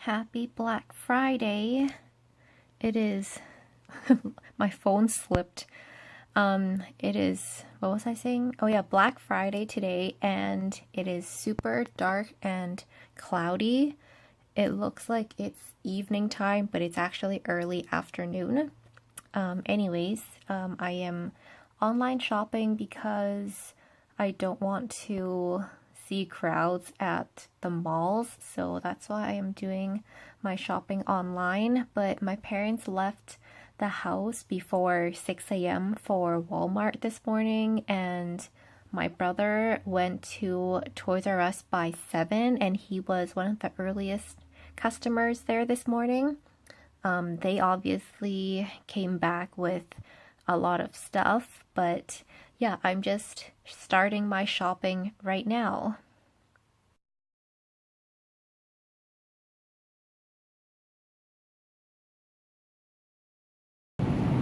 Happy Black Friday. It is my phone slipped. It is, what was I saying? Oh yeah, Black Friday today, and it is super dark and cloudy. It looks like it's evening time, but it's actually early afternoon. I am online shopping because I don't want to see crowds at the malls, so that's why I am doing my shopping online. But my parents left the house before 6 a.m. for Walmart this morning, and my brother went to Toys R Us by 7, and he was one of the earliest customers there this morning. They obviously came back with a lot of stuff, but yeah, I'm just starting my shopping right now.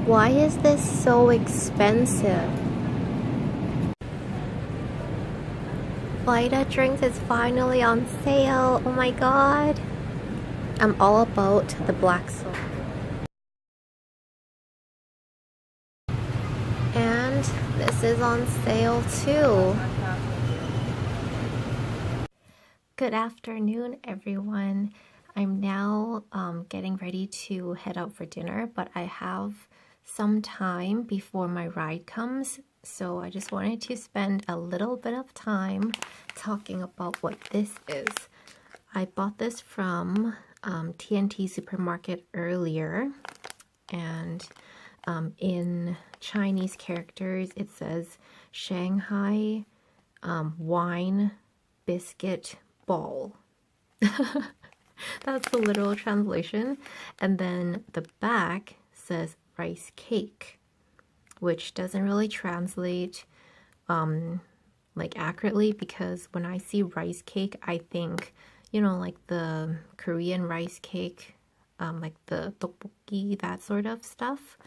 Why is this so expensive? Vita Drinks is finally on sale. Oh my god. I'm all about the black soda. And this is on sale too. Good afternoon, everyone. I'm now getting ready to head out for dinner, but I have some time before my ride comes, so I just wanted to spend a little bit of time talking about what this is. I bought this from T&T Supermarket earlier, and in Chinese characters it says Shanghai wine biscuit ball. That's the literal translation. And then the back says rice cake, which doesn't really translate like accurately, because when I see rice cake, I think, you know, like the Korean rice cake, like the tteokbokki, that sort of stuff.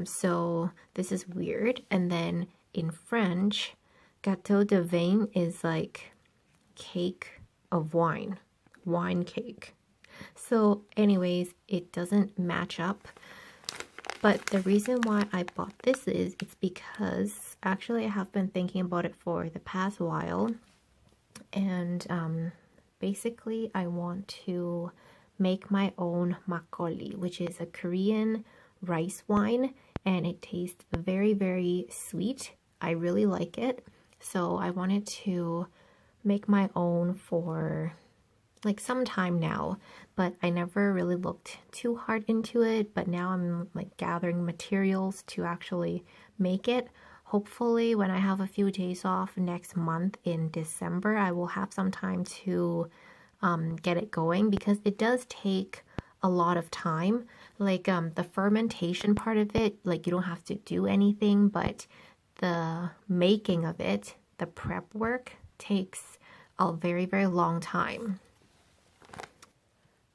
So this is weird. And then in French, gâteau de vin is like cake of wine cake. So anyways, it doesn't match up. But the reason why I bought this is it's because actually I have been thinking about it for the past while, and basically I want to make my own makgeolli, which is a Korean rice wine, and it tastes very, very sweet. I really like it, so I wanted to make my own for like some time now, but I never really looked too hard into it. But now I'm like gathering materials to actually make it. Hopefully when I have a few days off next month in December, I will have some time to get it going, because it does take a lot of time. Like the fermentation part of it, like you don't have to do anything, but the making of it, the prep work, takes a very, very long time.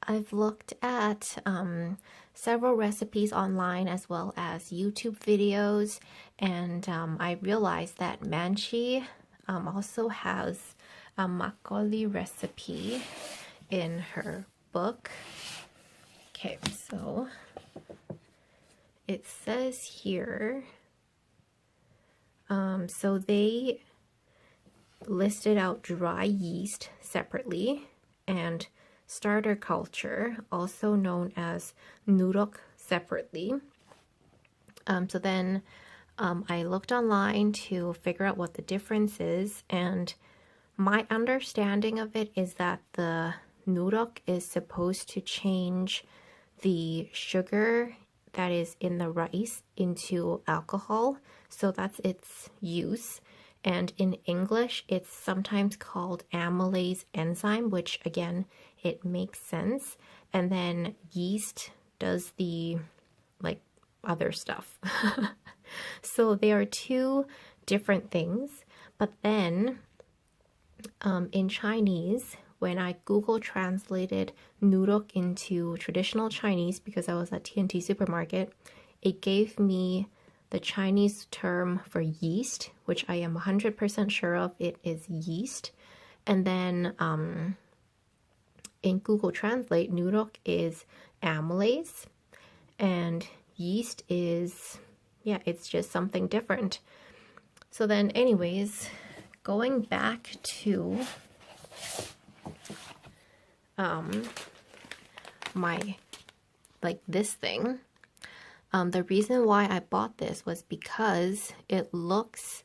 I've looked at several recipes online as well as YouTube videos, and I realized that Manchi also has a makgeolli recipe in her book. Okay, so it says here, so they listed out dry yeast separately and starter culture, also known as nuruk, separately. So then I looked online to figure out what the difference is, and my understanding of it is that the nuruk is supposed to change the sugar that is in the rice into alcohol, so that's its use. And in English, it's sometimes called amylase enzyme, which again, it makes sense. And then yeast does the like other stuff. So they are two different things. But then in Chinese, when I Google translated nuruk into traditional Chinese, because I was at T&T Supermarket, it gave me the Chinese term for yeast, which I am 100% sure of, it is yeast. And then in Google Translate, nuruk is amylase, and yeast is, yeah, it's just something different. So then anyways, going back to my, like this thing, the reason why I bought this was because it looks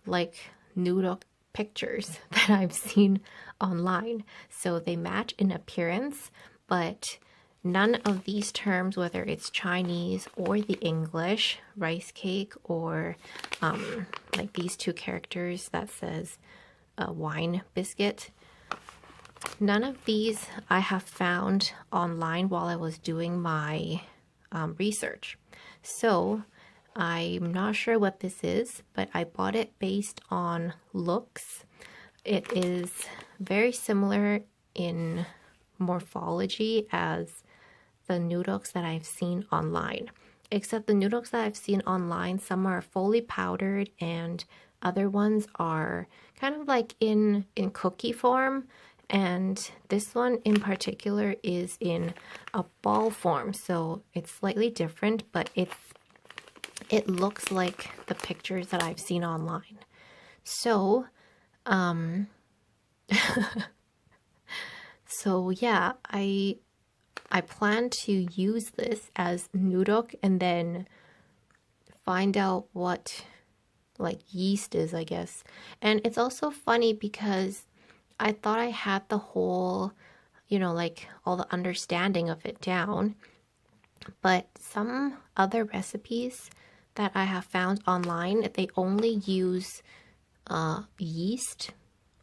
like nuruk pictures that I've seen online. So they match in appearance, but none of these terms, whether it's Chinese or the English, rice cake, or like these two characters that says wine biscuit, none of these I have found online while I was doing my research. So I'm not sure what this is, but I bought it based on looks. It is very similar in morphology as the nuruks that I've seen online. Except the nuruks that I've seen online, some are fully powdered and other ones are kind of like in cookie form. And this one in particular is in a ball form, so it's slightly different, but it looks like the pictures that I've seen online. So, so yeah, I plan to use this as nuruk and then find out what like yeast is, I guess. And it's also funny because I thought I had the whole, you know, like all the understanding of it down, but some other recipes that I have found online, they only use yeast.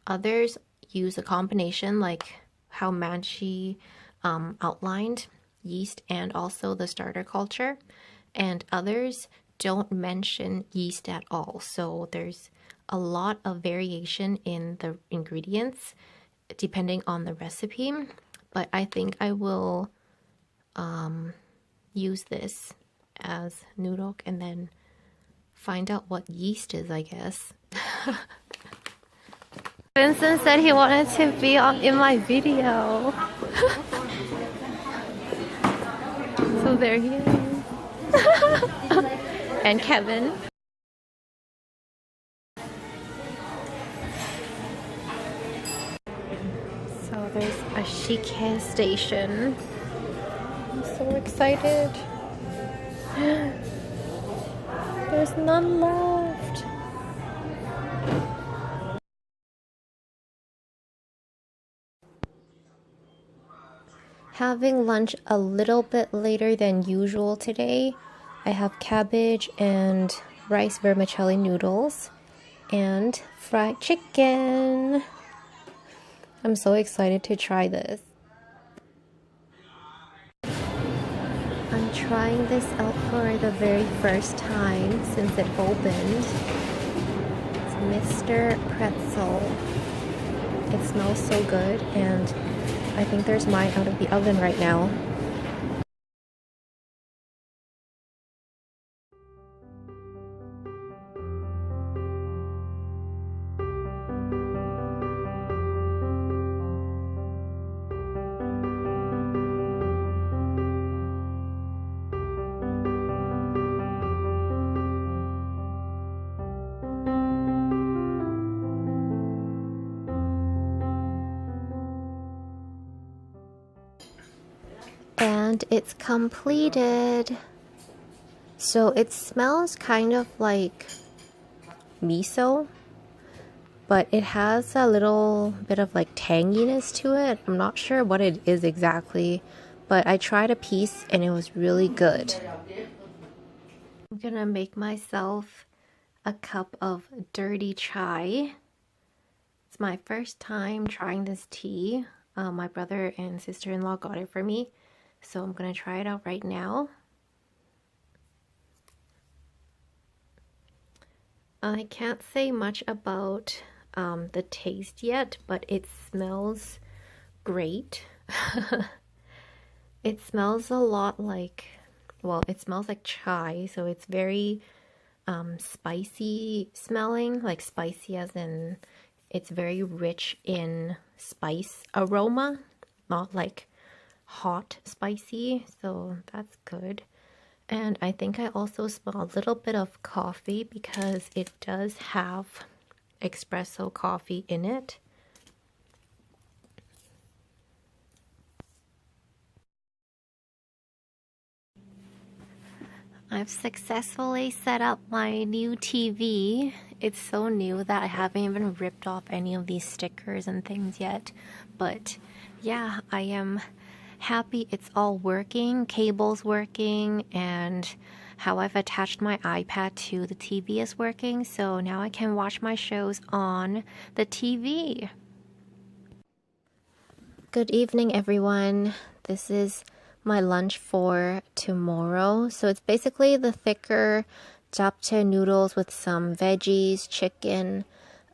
Others use a combination, like how Manchi outlined, yeast and also the starter culture, and others don't mention yeast at all. So there's a lot of variation in the ingredients depending on the recipe, but I think I will use this as nuruk and then find out what yeast is, I guess. Vincent said he wanted to be in my video. So there he is. And Kevin. So there's a shike station. I'm so excited. There's none left. Having lunch a little bit later than usual today. I have cabbage and rice vermicelli noodles and fried chicken. I'm so excited to try this. I'm trying this out for the very first time since it opened. It's Mr. Pretzel. It smells so good, and I think there's mine out of the oven right now. And it's completed. So it smells kind of like miso, but it has a little bit of like tanginess to it. I'm not sure what it is exactly, but I tried a piece and it was really good. I'm gonna make myself a cup of dirty chai. It's my first time trying this tea. My brother and sister-in-law got it for me, so I'm gonna try it out right now. I can't say much about the taste yet, but it smells great. It smells a lot like, well, it smells like chai, so it's very spicy smelling, like spicy as in it's very rich in spice aroma, not like hot spicy, so that's good. And I think I also smell a little bit of coffee because it does have espresso coffee in it. I've successfully set up my new TV. It's so new that I haven't even ripped off any of these stickers and things yet. But yeah, I am happy it's all working, cable's working, and how I've attached my iPad to the TV is working. So now I can watch my shows on the TV. Good evening, everyone. This is my lunch for tomorrow. So it's basically the thicker japchae noodles with some veggies, chicken,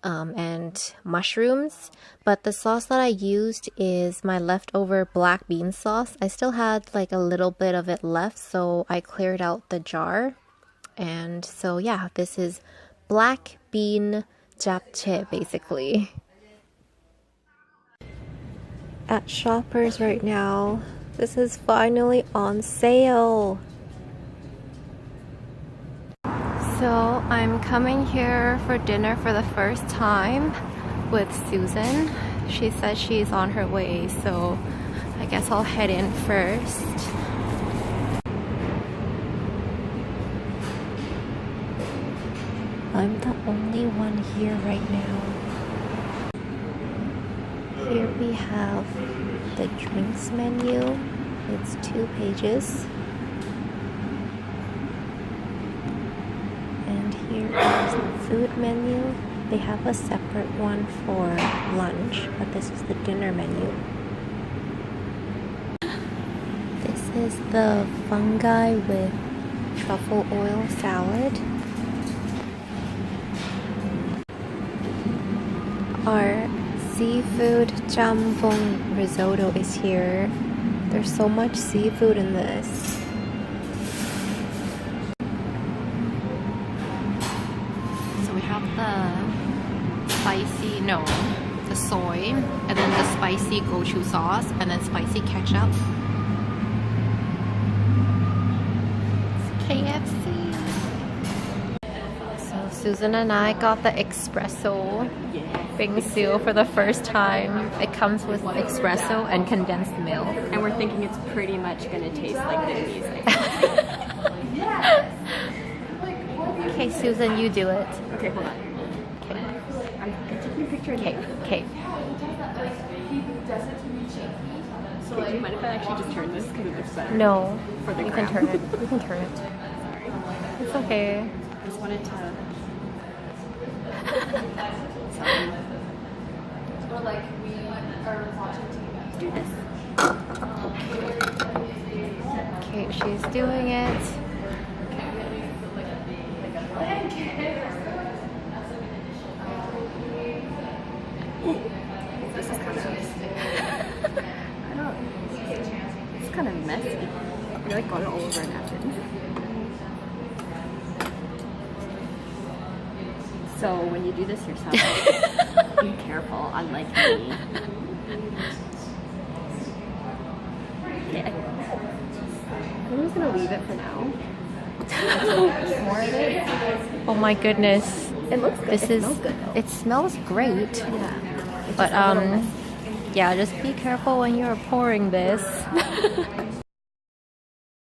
and mushrooms. But the sauce that I used is my leftover black bean sauce. I still had like a little bit of it left, so I cleared out the jar. And so yeah, this is black bean japchae basically. At Shoppers right now, this is finally on sale. So I'm coming here for dinner for the first time with Susan. She said she's on her way, so I guess I'll head in first. I'm the only one here right now. Here we have the drinks menu. It's 2 pages. And here is the food menu. They have a separate one for lunch, but this is the dinner menu. This is the fungi with truffle oil salad. Our seafood jambong risotto is here. There's so much seafood in this. So we have the spicy, no, the soy, and then the spicy gochujang sauce, and then spicy ketchup. It's KFC. So Susan and I got the espresso bingsu for the first time. It comes with espresso and condensed milk. And we're thinking it's pretty much gonna taste like the music. Okay, Susan, you do it. Okay, hold on. Okay. I'm taking a picture of Okay, okay. So do you mind if I actually just turn this because it looks better? No, For the you gram. can turn it. You can turn it. Sorry. It's okay. I just wanted to... Sorry. Like we are watching TV. Do this. Okay, she's doing it. This is kind of... I don't... It's kind of messy. I like got it all over napkins. So when you do this yourself, be careful, unlike me. Okay, I'm just gonna leave it for now. More of it. Oh my goodness. It looks good. This It is, smells good though. it smells great. Yeah. It's But just a little messy. yeah, just be careful when you're pouring this.